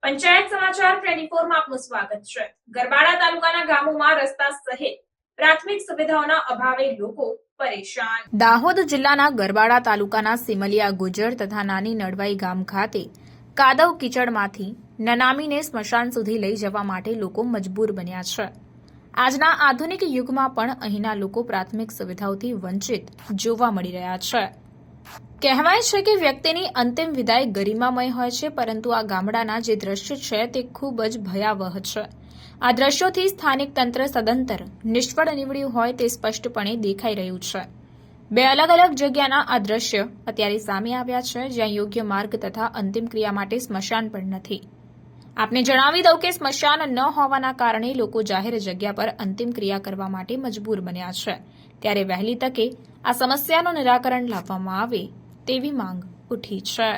પંચાયત સમાચાર 24 માં આપનું સ્વાગત છે। ગરબાડા તાલુકાના ગામોમાં રસ્તા સહિત પ્રાથમિક સુવિધાઓના અભાવે લોકો પરેશાન। દાહોદ જિલ્લાના ગરબાડા તાલુકાના સિમલિયા ગુજર તથા નાની નડવાઈ ગામ ખાતે કાદવ કીચડમાંથી નનામીને સ્મશાન સુધી લઈ જવા માટે લોકો મજબૂર બન્યા છે। આજના આધુનિક યુગમાં પણ અહીંના લોકો પ્રાથમિક સુવિધાઓથી વંચિત જોવા મળી રહ્યા છે। કહેવાય છે કે વ્યક્તિની અંતિમ વિદાય ગરિમામય હોય છે, પરંતુ આ ગામડાના જે દ્રશ્ય છે તે ખૂબ જ ભયાવહ છે। આ દ્રશ્યોથી સ્થાનિક તંત્ર સદંતર નિષ્ફળ નીવડ્યું હોય તે સ્પષ્ટપણે દેખાઈ રહ્યું છે। બે અલગ અલગ જગ્યાના આ દ્રશ્ય અત્યારે સામે આવ્યા છે, જ્યાં યોગ્ય માર્ગ તથા અંતિમ ક્રિયા માટે સ્મશાન પણ નથી। આપને જણાવી દઉં કે સ્મશાન ન હોવાના કારણે લોકો જાહેર જગ્યા પર અંતિમ ક્રિયા કરવા માટે મજબૂર બન્યા છે। ત્યારે વહેલી તકે આ સમસ્યાનું નિરાકરણ લાવવામાં આવે તેવી માંગ ઉઠી છે।